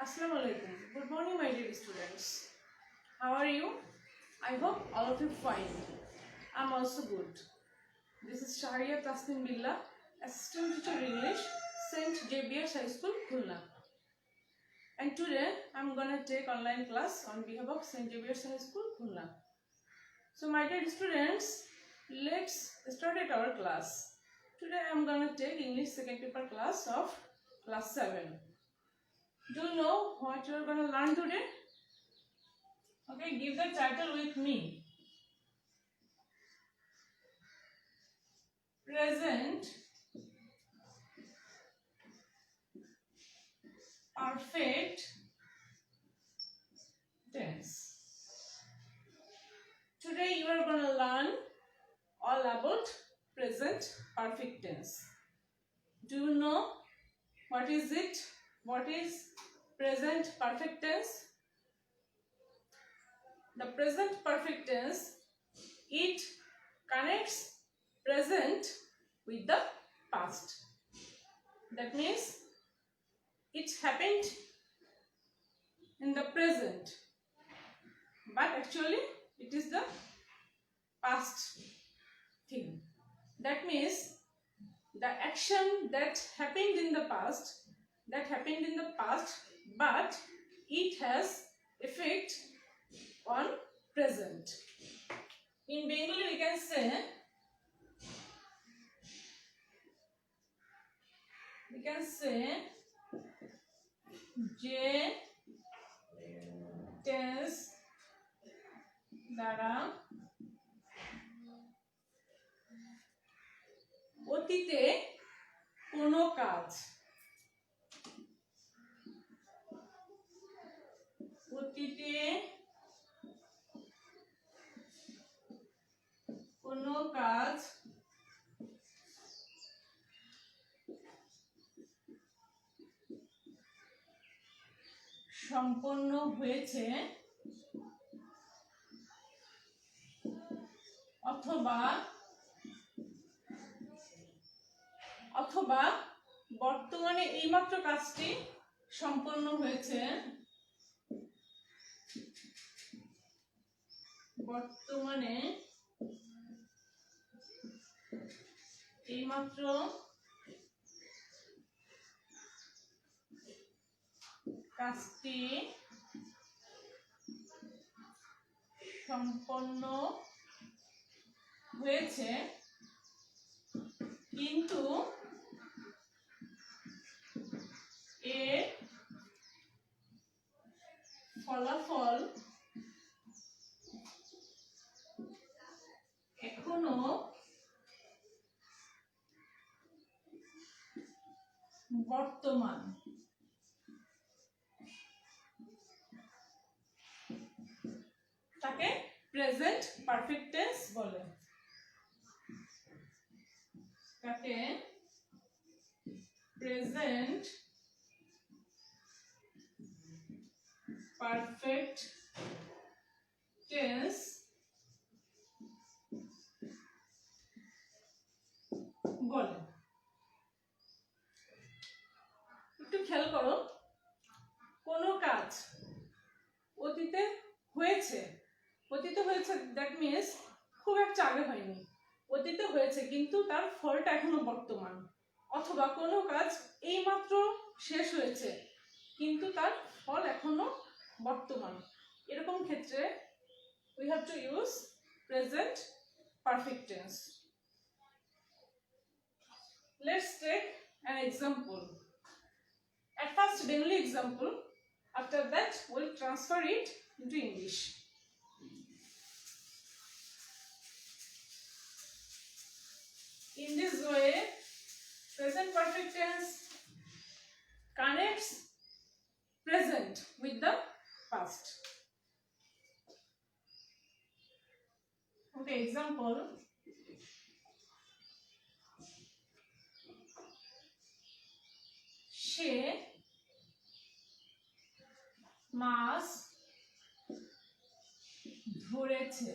Assalamu alaikum. Good morning, my dear students. How are you? I hope all of you fine. I'm also good. This is Shahriya Tasnim Billah, Assistant Teacher English, St. Xavier's High School, Khulna. And today I'm gonna take online class on behalf of St. Xavier's High School, Khulna. So my dear students, let's start at our class. Today I'm gonna take English second paper class of class 7. Do you know what you are going to learn today? Okay, give the title with me. Present perfect tense. Today you are going to learn all about present perfect tense. Do you know what is it? What is present perfect tense? The present perfect tense, it connects present with the past. That means it happened in the present, but actually it is the past thing. That means the action that happened in the past, but it has effect on present. In Bengali we can say যে tense দ্বারা অতীতে কোনো কাজ সম্পন্ন হয়েছে অথবা বর্তমানে এইমাত্র কাজটি সম্পন্ন হয়েছে, বর্তমানে এইমাত্র কাজটি সম্পন্ন হয়েছে, কিন্তু এর ফলাফল এখনো বর্তমান। তাকে প্রেজেন্ট পারফেক্ট টেন্স বলে। তাকে প্রেজেন্ট পারফেক্ট টেন্স বলে। একটু খেয়াল করো, কোনো কাজ অতীতে হয়েছে, দ্যাট মিনস খুব একটা আগে হয়নি, অতীতে হয়েছে কিন্তু তার ফলটা এখনো বর্তমান। অথবা কোনো কাজ এইমাত্র শেষ হয়েছে কিন্তু তার ফল এখনো বর্তমান। এরকম ক্ষেত্রে we have to use present perfect tense. Let's take an example. At first Bengali example, after that we'll transfer it into English. In this way, present perfect tense connects present with the past. Okay, example. সে মাছ ধরেছে।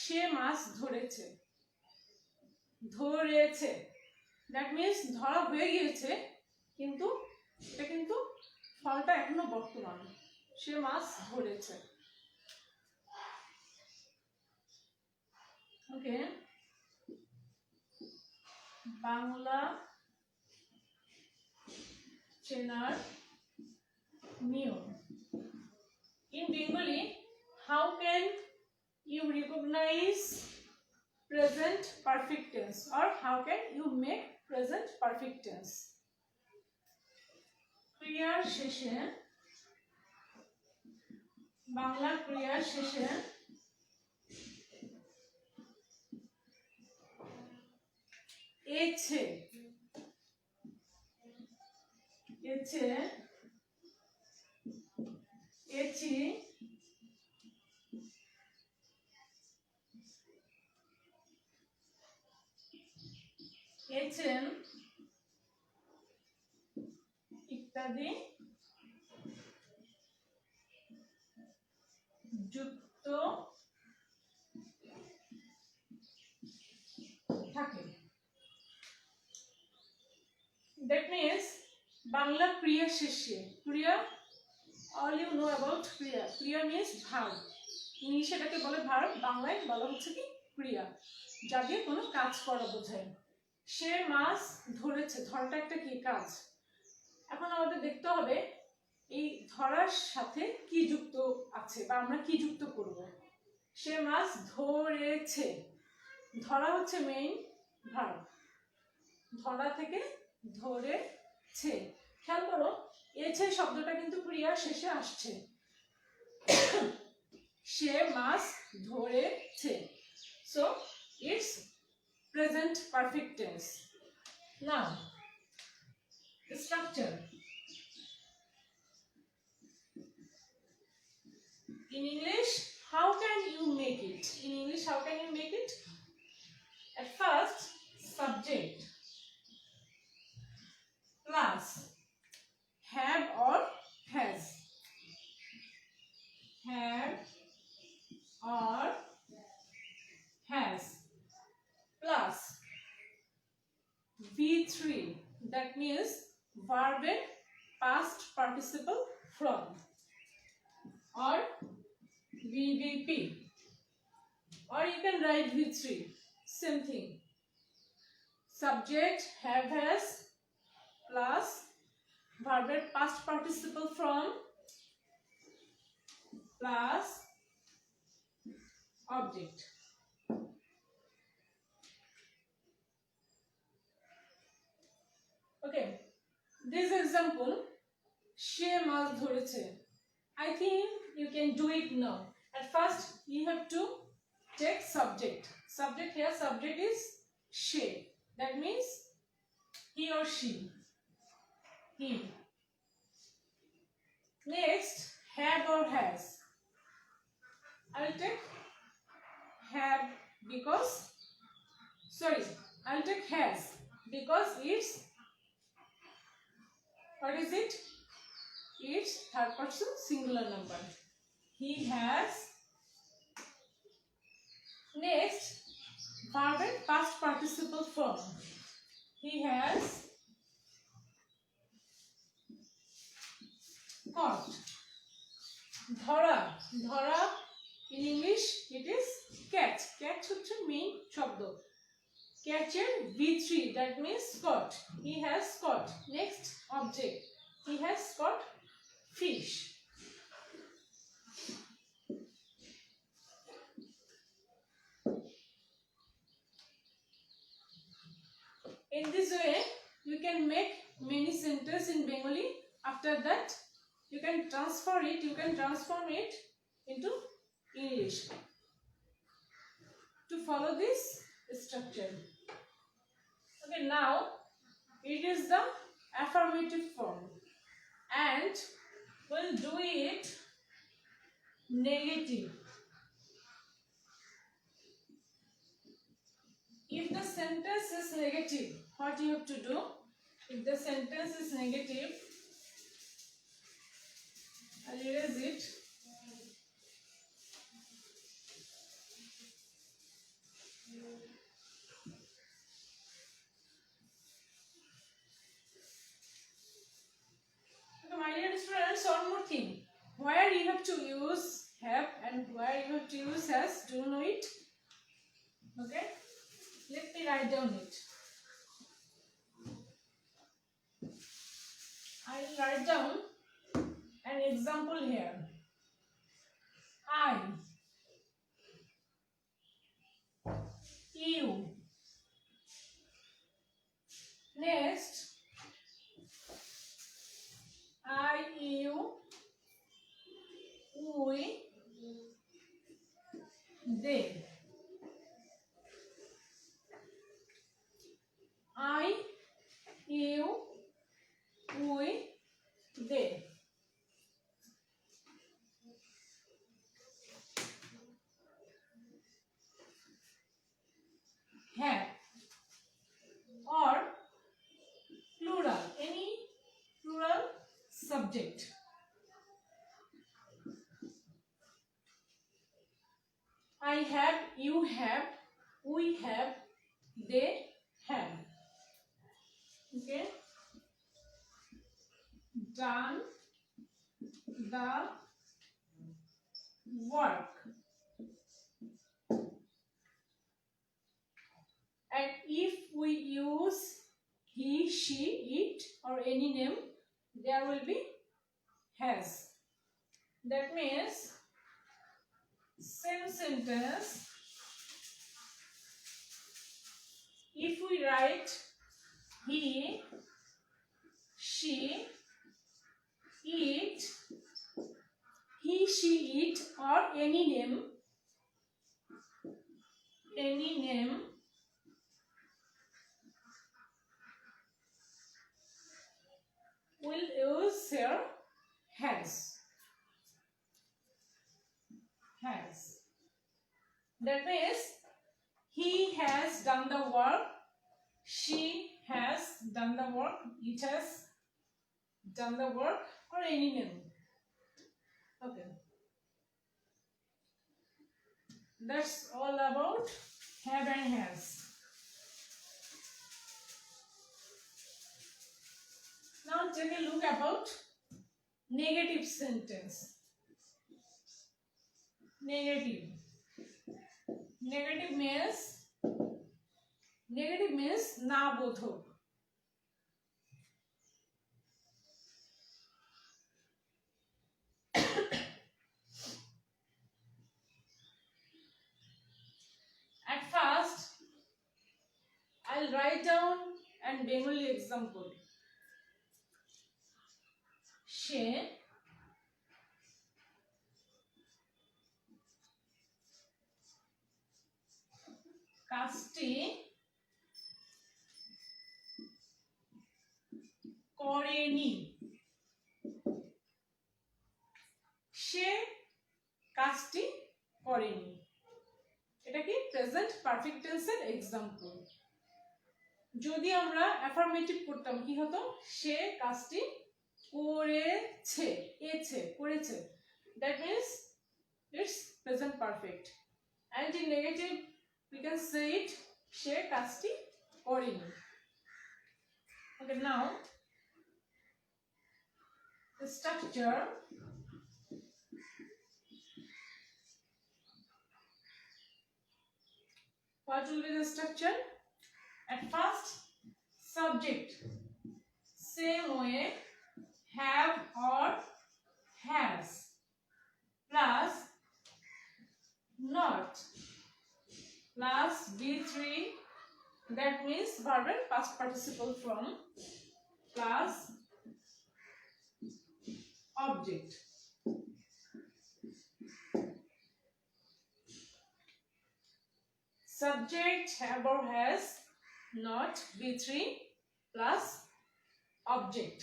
সে মাছ ধরেছে। ধরেছে, that means ধরা হয়ে গিয়েছে, কিন্তু এটা কিন্তু ফলটা এখনো বর্তমান, সে মাছ ধরেছে। ওকে, বাংলা চেনার নিয়ম। In Bengali, how can you recognize present perfect tense, or how can you make present perfect tense? ক্রিয়ার শেষে, বাংলা ক্রিয়ার শেষে এছে, এছে, এছি, এছেন ইত্যাদি যুক্ত থাকে। That means বাংলা ক্রিয়া শেষে, ক্রিয়া, all you know about ক্রিয়া, ক্রিয়া means verb, ইংলিশে এটাকে বলে ভার্ব, বাংলায় বলা হচ্ছে কি ক্রিয়া, যা দিয়ে কোনো কাজ করা বোঝায়। সে মাছ ধরেছে, ধরাটা একটা কি কাজ। এখন আমাদের দেখতে হবে এই ধরার সাথে কি যুক্ত আছে বা আমরা কি যুক্ত করব। সে মাছ ধরেছে, ধরা হচ্ছে মেইন ভার্ব, ধরা থেকে ধরেছে। খেয়াল করো এছে শব্দটা কিন্তু ক্রিয়ার শেষে আসছে, সে মাছ ধরেছে, so it's present perfect tense. Now, structure. In English, how can you make it? In English, how can you make it? At first, subject plus have or has. Have or has plus V3, that means verb in past participle from, or VVP, or you can write V3, same thing. Subject have has plus verb in past participle from plus object. Okay, this example, সে মাছ ধরেছে. I think you can do it now. At first, you have to take subject. Subject here, subject is she. That means he or she. He. Next, have or has. I will take have because, sorry, I will take has because it's, what is it? It's third person singular number. He has. Next, verb in past participle form. He has caught. ধরা, ধরা in English it is catch. Catch হচ্ছে main শব্দ। Catch এর V3, that means caught. He has caught. Next, object. He has caught fish. In this way, you can make many sentences in Bengali. After that, you can transform it into English to follow this structure. Okay, now it is the affirmative form, and we'll do it negative. If the sentence is negative, what you have to do? If the sentence is negative, I'll erase it. where you have to use have and where you have to use has. Do you know it? Okay, let me write down it. I'll write down an example here. I, you. Next, I, you, we, they. I, you, we, they. Have or plural, any plural subject. I have, you have, we have, they have. Okay, done the work. And if we use he, she, it or any name, there will be has. That means same sentence, if we write he, she, it, he, she, it or any name will use here has. That means he has done the work, she has done the work, it has done the work or any name. Okay, that's all about have and has. Now take a look about negative sentence. Negative means na bodhok. At first I'll write down an Bengali example. She কাজটি করেনি। সে কাজটি করেনি। এটা কি present perfect টেন্সের example. যদি আমরা affirmative করতাম কি হতো, সে কাজটি করেছে, করেছে। That means it's present perfect. And in negative we can say it সে কাজটি করেনি। Okay, now the structure. What will be the structure? At first, subject, same way, have or has, plus not, plus B3, that means verb and past participle form, plus object. Subject, have or has, not, B3, plus object.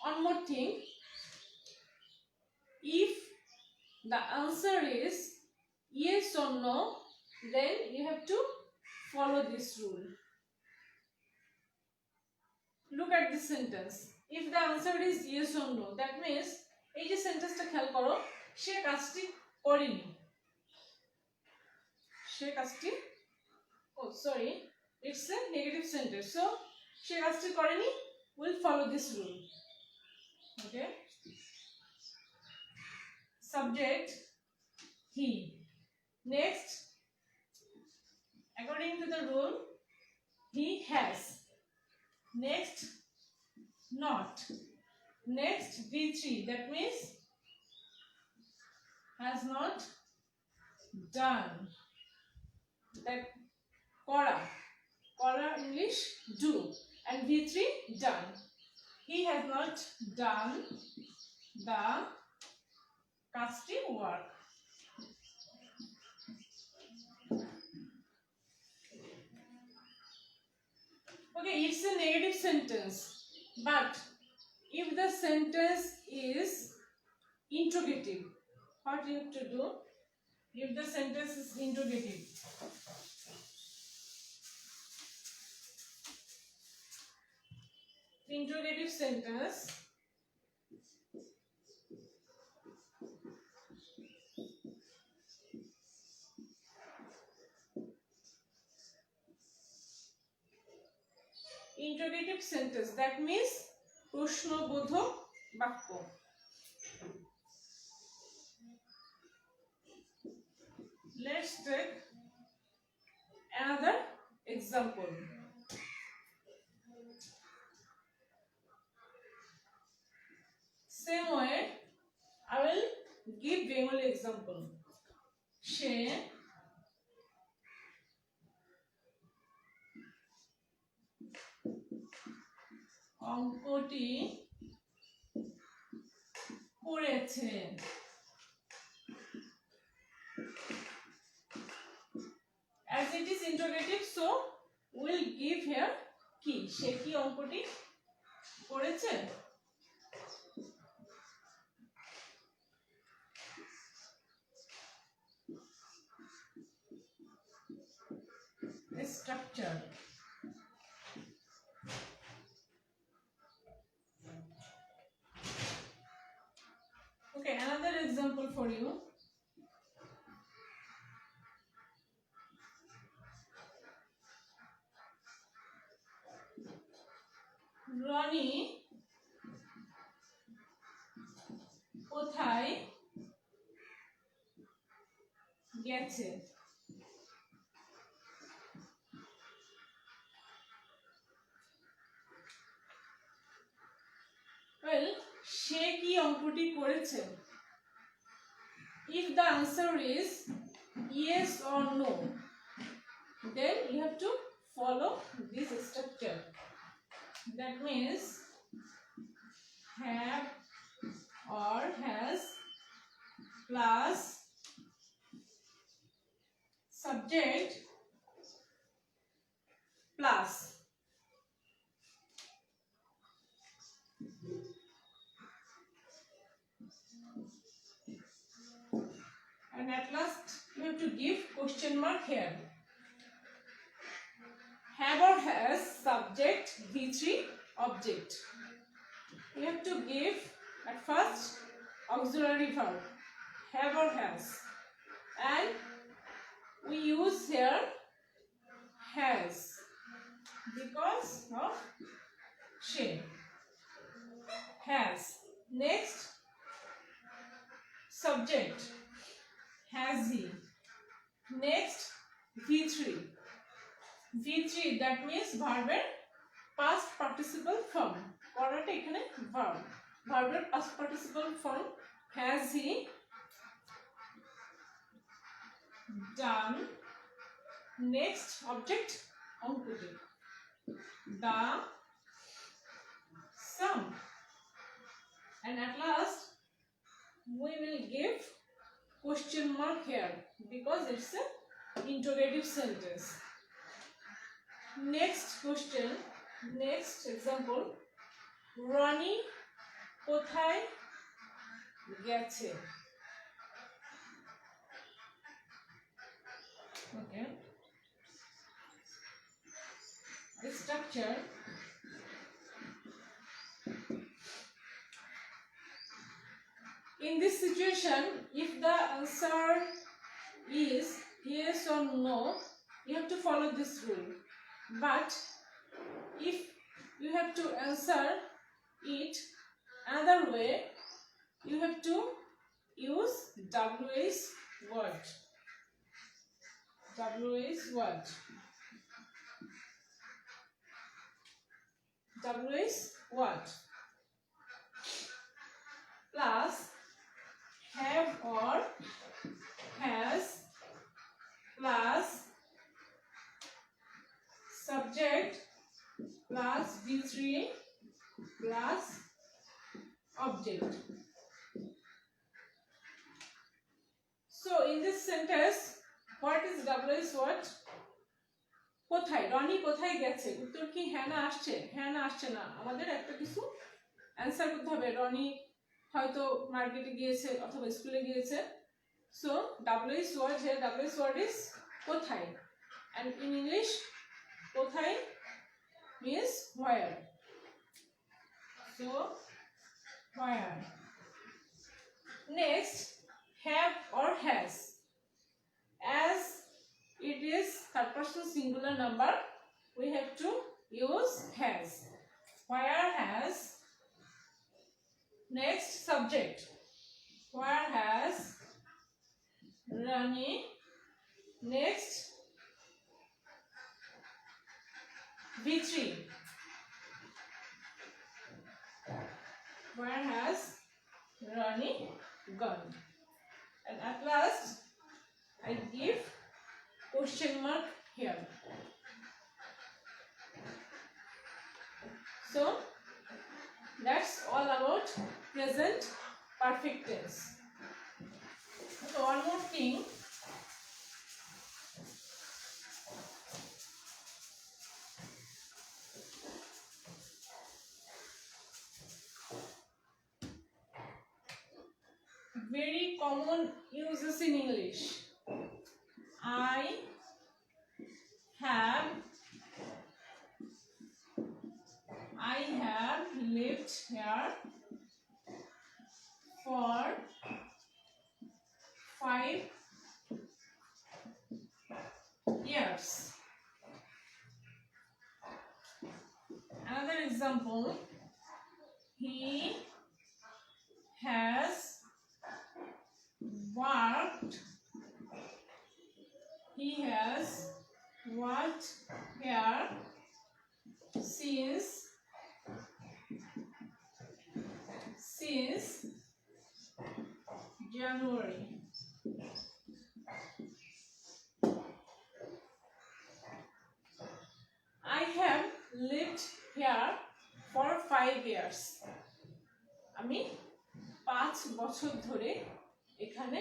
One more thing, if the answer is yes or no, then you have to follow this rule. Look at this sentence. If the answer is yes or no, that means এই যে সেন্টেন্সটা খেয়াল করো, সে কাজটি করেনি। সে কাজটি, it's a negative sentence, so সে কাজটি করেনি will follow this rule. Okay. Subject he. Next, according to the rule, he has. Next, not. Next, V3. That means has not done. That kora. Kora English do. And V3 done. He has not done the casting work. Okay, it's a negative sentence. But if the sentence is interrogative, what you have to do? If the sentence is interrogative, interrogative sentence, that means প্রশ্নবোধক বাক্য. Let's take another example. Same way, I will give Bengali example. সে অঙ্কটি করেছে. As it is interrogative, so we'll give here কি. সে কি অঙ্কটি করেছে? Structure. Okay, another example for you. Roni কোথায় গেছে? Well, সে কি অঙ্কটি করেছে? If the answer is yes or no, then you have to follow this structure. That means have or has plus subject plus. And at last you have to give question mark here. Have or has subject V3 object. You have to give at first auxiliary verb have or has, and we use here has because of she. Has. Next, subject has he. Next, V3. V3 that means verb past participle form. করাটা এখানে verb. Verb past participle form. Has he done? Next, object অঙ্কটি. The sum. And at last we will give question mark here because it's a interrogative sentence. Next question, next example. Roni কোথায় গেছে? Okay. The structure. In this situation, if the answer is yes or no, you have to follow this rule. But if you have to answer it Another way, you have to use WH word. WH word. WH word. Plus have or has plus subject plus V3 plus object. So in this sentence, what is WH word? কোথায় রনি কোথায় গেছে? উত্তর কি হ্যাঁ না আসছে? হ্যাঁ না আসছে না, আমাদের একটা কিছু অ্যান্সার করতে হবে। রনি হয়তো মার্কেটে গিয়েছে অথবা স্কুলে গিয়েছে। So WH word here, WH word is কোথায়, and in English কোথায় means where. So where. Next, have or has. As it is third person singular number, we have to use has. Where has. Next, subject. Where has Rani. Next, V3. Where has Rani gone? And at last, I give question mark here. So that's all about present perfect tense. So one more thing. Very common uses in English. I have lived here for 5 years. Another example, he has worked here since January. I have lived here for 5 years. আমি 5 বছর ধরে এখানে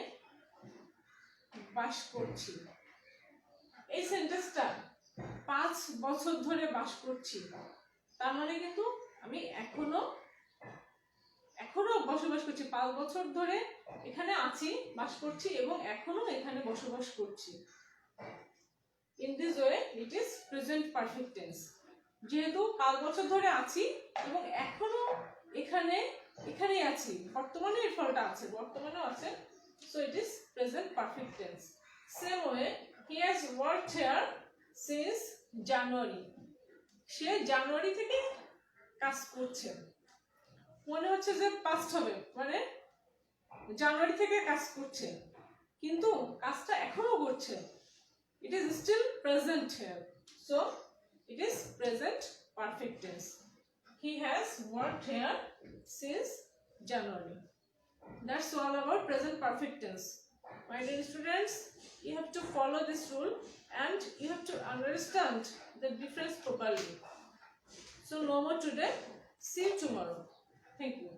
বাস করছি। এই সেন্টেন্সটা 5 বছর ধরে বাস করছি, তার মানে কিন্তু আমি এখনো বসবাস করছি। 5 বছর ধরে এখানে আছি, বাস করছি এবং এখনো এখানে বসবাস করছি। In this way, it is present perfect tense. যেহেতু 5 বছর ধরে আছি এবং এখনো এখানেই আছি, বর্তমানে এর ফলটা আছে, বর্তমানেও আছে। So it is present perfect tense. Same way, he has worked here since January. সে জানুয়ারি থেকে কাজ করছে। মনে হচ্ছে যে পাস্ট হবে, মানে জানুয়ারি থেকে কাজ করছে, কিন্তু কাজটা এখনো করছে। It is still present here. So it is present perfect tense. He has worked here since January. That's all about present perfect tense. My dear students, you have to follow this rule and you have to understand the difference properly. So no more today. See you tomorrow. Thank you.